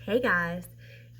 Hey guys,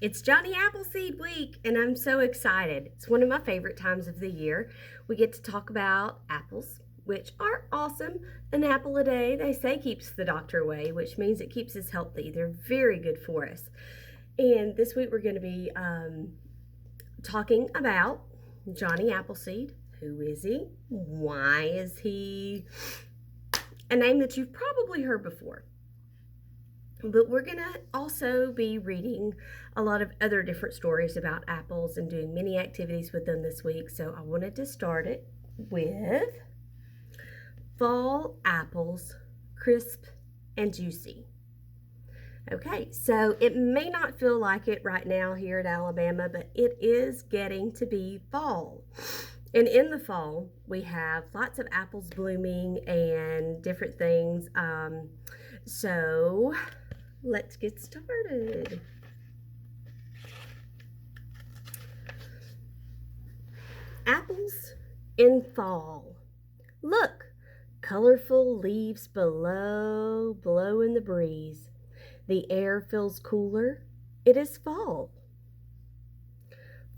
it's Johnny Appleseed Week and I'm so excited. It's one of my favorite times of the year. We get to talk about apples, which are awesome. An apple a day, they say, keeps the doctor away, which means it keeps us healthy. They're very good for us. And this week we're going to be talking about Johnny Appleseed. Who is he? Why is he a name that you've probably heard before? But we're going to also be reading a lot of other different stories about apples and doing many activities with them this week. So I wanted to start it with fall apples, crisp and juicy. Okay, so it may not feel like it right now here in Alabama, but it is getting to be fall. And in the fall, we have lots of apples blooming and different things. So let's get started. Apples in fall. Look, colorful leaves below blow in the breeze. The air feels cooler. It is fall.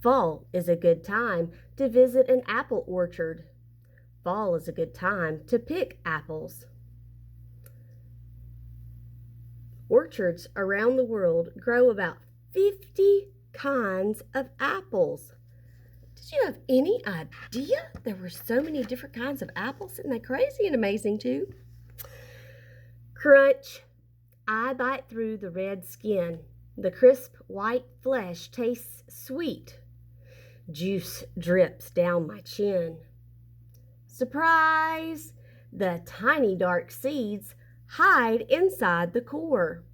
Fall is a good time to visit an apple orchard. Fall is a good time to pick apples. Orchards around the world grow about 50 kinds of apples. Did you have any idea there were so many different kinds of apples? Isn't that crazy and amazing too? Crunch. I bite through the red skin. The crisp white flesh tastes sweet. Juice drips down my chin. Surprise! The tiny dark seeds hide inside the core.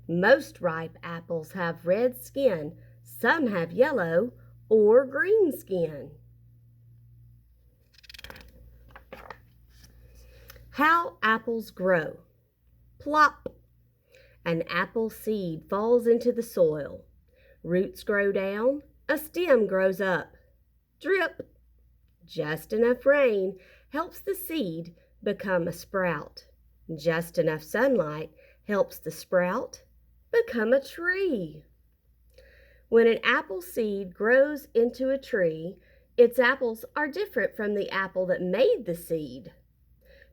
Most ripe apples have red skin. Some have yellow or green skin. How apples grow. Plop! An apple seed falls into the soil. Roots grow down. A stem grows up. Drip! Just enough rain helps the seed become a sprout. Just enough sunlight helps the sprout become a tree. When an apple seed grows into a tree, its apples are different from the apple that made the seed.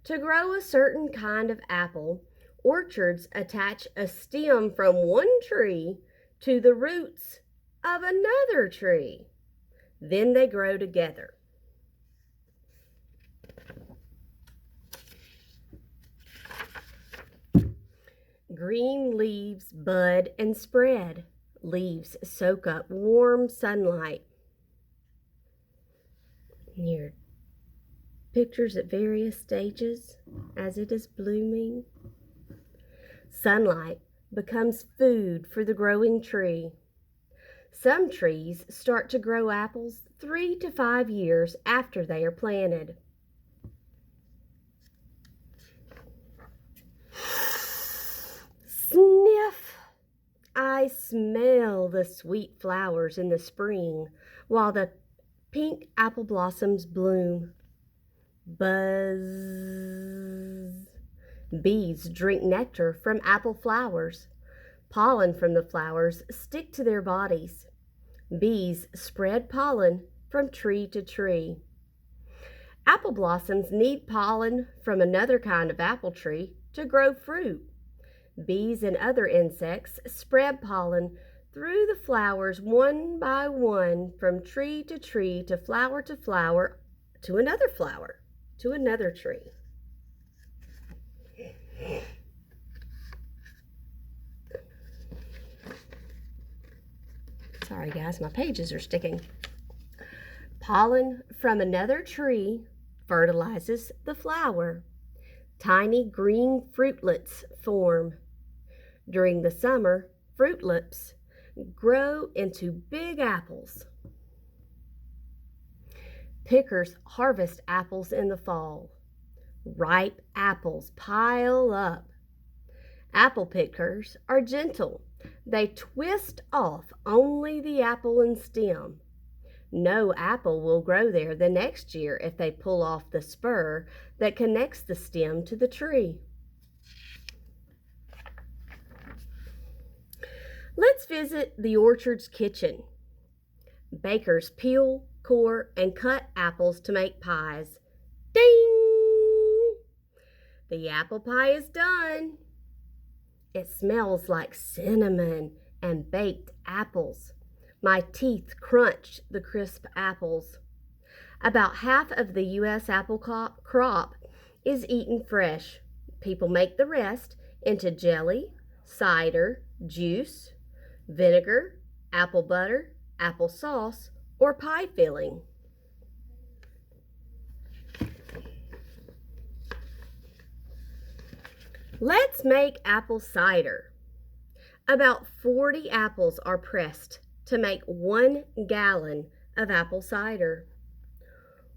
To grow a certain kind of apple, orchards attach a stem from one tree to the roots of another tree. Then they grow together. Green leaves bud and spread. Leaves soak up warm sunlight. Here, pictures at various stages as it is blooming. Sunlight becomes food for the growing tree. Some trees start to grow apples 3 to 5 years after they are planted. Sniff! I smell the sweet flowers in the spring while the pink apple blossoms bloom. Buzz! Bees drink nectar from apple flowers. Pollen from the flowers stick to their bodies. Bees spread pollen from tree to tree. Apple blossoms need pollen from another kind of apple tree to grow fruit. Bees and other insects spread pollen through the flowers one by one from tree to flower to flower, to another flower, to another tree. Sorry guys, my pages are sticking. Pollen from another tree fertilizes the flower. Tiny green fruitlets form. During the summer, fruitlets grow into big apples. Pickers harvest apples in the fall. Ripe apples pile up. Apple pickers are gentle. They twist off only the apple and stem. No apple will grow there the next year if they pull off the spur that connects the stem to the tree. Let's visit the orchard's kitchen. Bakers peel, core, and cut apples to make pies. Ding! The apple pie is done. It smells like cinnamon and baked apples. My teeth crunch the crisp apples. About half of the U.S. apple crop is eaten fresh. People make the rest into jelly, cider, juice, vinegar, apple butter, apple sauce, or pie filling. Let's make apple cider. About 40 apples are pressed to make 1 gallon of apple cider.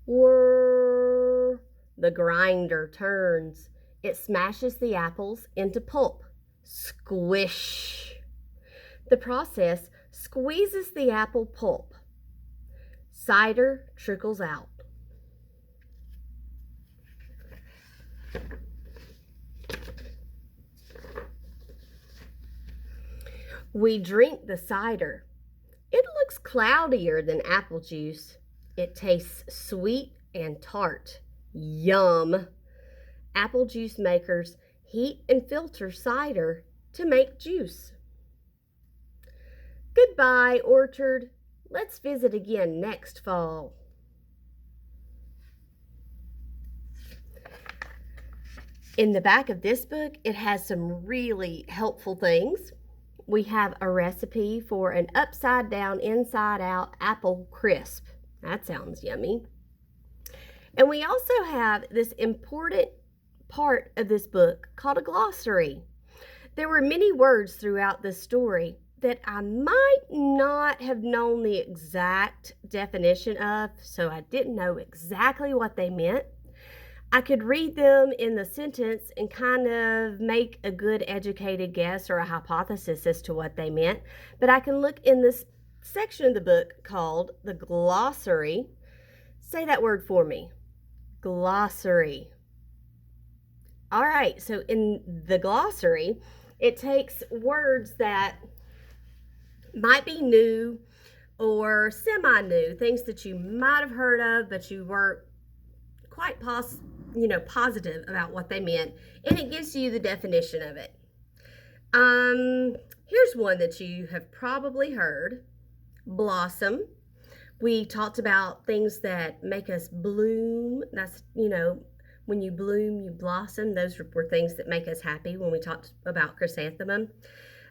Whirr! The grinder turns. It smashes the apples into pulp. Squish! The process squeezes the apple pulp. Cider trickles out. We drink the cider. It looks cloudier than apple juice. It tastes sweet and tart. Yum! Apple juice makers heat and filter cider to make juice. Goodbye, orchard. Let's visit again next fall. In the back of this book, it has some really helpful things. We have a recipe for an upside down, inside out apple crisp. That sounds yummy. And we also have this important part of this book called a glossary. There were many words throughout this story that I might not have known the exact definition of, so I didn't know exactly what they meant. I could read them in the sentence and kind of make a good educated guess or a hypothesis as to what they meant, but I can look in this section of the book called the glossary. Say that word for me. Glossary. All right, so in the glossary, it takes words that might be new or semi-new, things that you might have heard of, but you weren't quite positive about what they meant, and it gives you the definition of it. Here's one that you have probably heard. Blossom. We talked about things that make us bloom. That's, when you bloom, you blossom. Those were things that make us happy when we talked about chrysanthemum.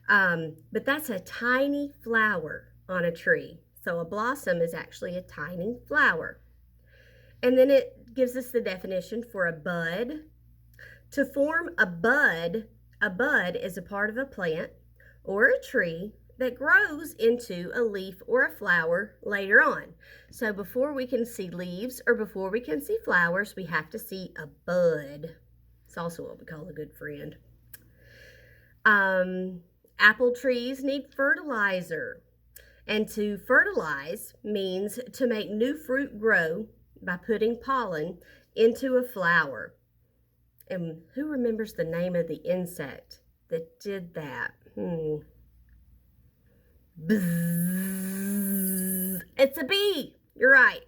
But that's a tiny flower on a tree. So a blossom is actually a tiny flower. And then it gives us the definition for a bud. To form a bud is a part of a plant or a tree that grows into a leaf or a flower later on. So before we can see leaves or before we can see flowers, we have to see a bud. It's also what we call a good friend. Apple trees need fertilizer. And to fertilize means to make new fruit grow by putting pollen into a flower. And who remembers the name of the insect that did that? Bzzz. It's a bee. You're right.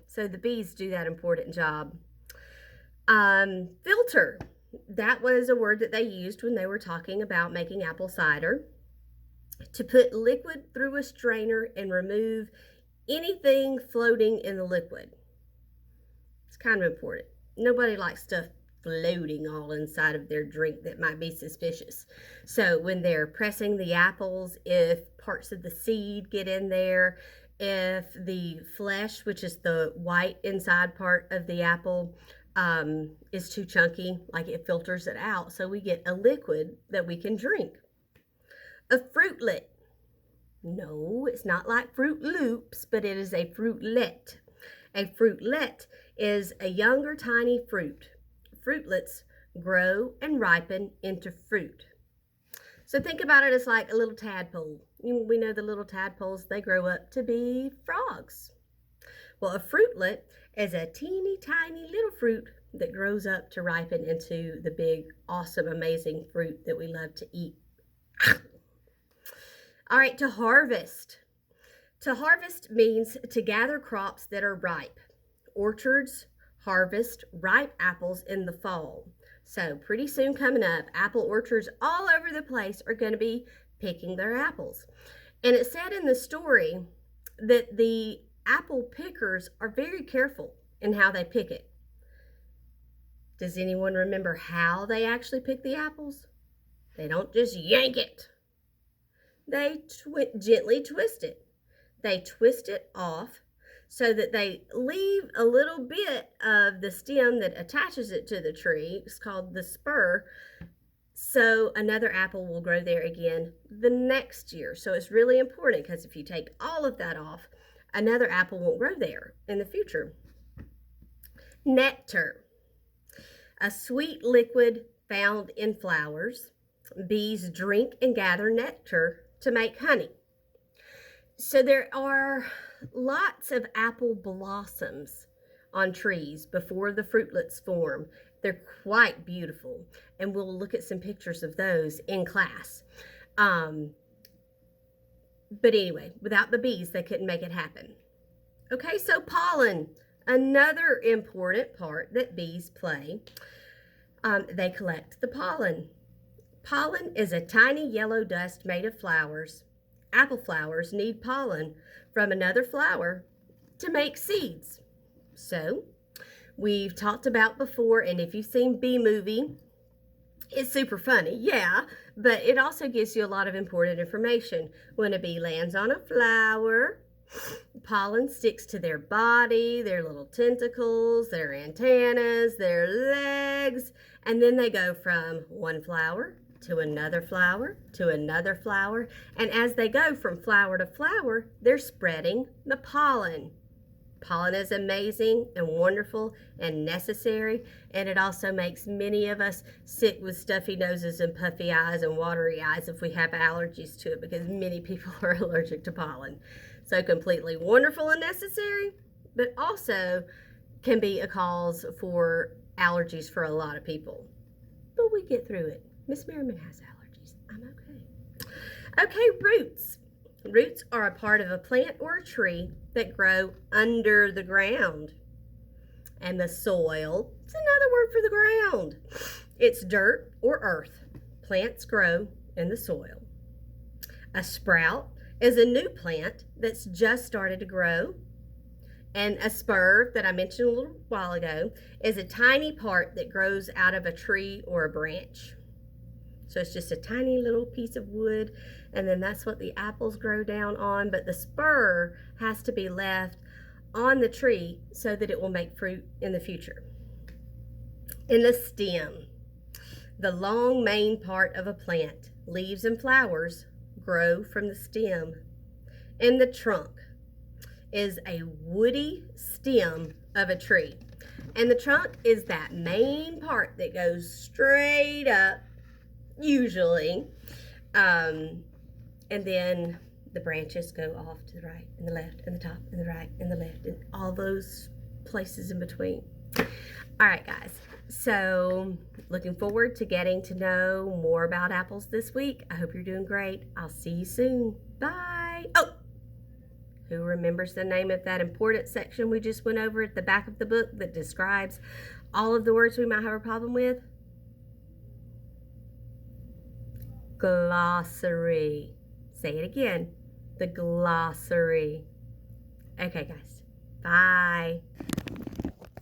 So the bees do that important job. Filter. That was a word that they used when they were talking about making apple cider. To put liquid through a strainer and remove anything floating in the liquid. It's kind of important. Nobody likes stuff floating all inside of their drink that might be suspicious. So when they're pressing the apples, if parts of the seed get in there, if the flesh, which is the white inside part of the apple, is too chunky, like it filters it out, so we get a liquid that we can drink. A fruitlet. No, it's not like Fruit Loops, but it is a fruitlet. A fruitlet is a younger tiny fruit. Fruitlets grow and ripen into fruit. So think about it as like a little tadpole. We know the little tadpoles, they grow up to be frogs. Well, a fruitlet is a teeny tiny little fruit that grows up to ripen into the big, awesome, amazing fruit that we love to eat. All right, to harvest. To harvest means to gather crops that are ripe. Orchards harvest ripe apples in the fall. So pretty soon coming up, apple orchards all over the place are going to be picking their apples. And it said in the story that the apple pickers are very careful in how they pick it. Does anyone remember how they actually pick the apples? They don't just yank it. They gently twist it. They twist it off so that they leave a little bit of the stem that attaches it to the tree. It's called the spur. So another apple will grow there again the next year. So it's really important because if you take all of that off, another apple won't grow there in the future. Nectar, a sweet liquid found in flowers. Bees drink and gather nectar to make honey. So there are lots of apple blossoms on trees before the fruitlets form. They're quite beautiful, and we'll look at some pictures of those in class. But anyway, without the bees, they couldn't make it happen. Okay, so pollen, another important part that bees play. They collect the pollen. Pollen is a tiny yellow dust made of flowers. Apple flowers need pollen from another flower to make seeds. So, we've talked about before, and if you've seen Bee Movie, it's super funny, yeah, but it also gives you a lot of important information. When a bee lands on a flower, pollen sticks to their body, their little tentacles, their antennas, their legs, and then they go from one flower to another flower to another flower. And as they go from flower to flower, they're spreading the pollen. Pollen is amazing and wonderful and necessary, and it also makes many of us sick with stuffy noses and puffy eyes and watery eyes if we have allergies to it, because many people are allergic to pollen. So completely wonderful and necessary, but also can be a cause for allergies for a lot of people. But we get through it. Miss Merriman has allergies. I'm okay. Okay, roots. Roots are a part of a plant or a tree that grow under the ground. And the soil, it's another word for the ground. It's dirt or earth. Plants grow in the soil. A sprout is a new plant that's just started to grow. And a spur that I mentioned a little while ago is a tiny part that grows out of a tree or a branch. So it's just a tiny little piece of wood, and then that's what the apples grow down on, but the spur has to be left on the tree so that it will make fruit in the future. In the stem, the long main part of a plant, leaves and flowers, grow from the stem. In the trunk is a woody stem of a tree, and the trunk is that main part that goes straight up, usually, and then the branches go off to the right and the left and the top and the right and the left and all those places in between. All right, guys, so looking forward to getting to know more about apples this week. I hope you're doing great. I'll see you soon. Bye. Oh, who remembers the name of that important section we just went over at the back of the book that describes all of the words we might have a problem with? Glossary. Say it again. The glossary. Okay, guys. Bye.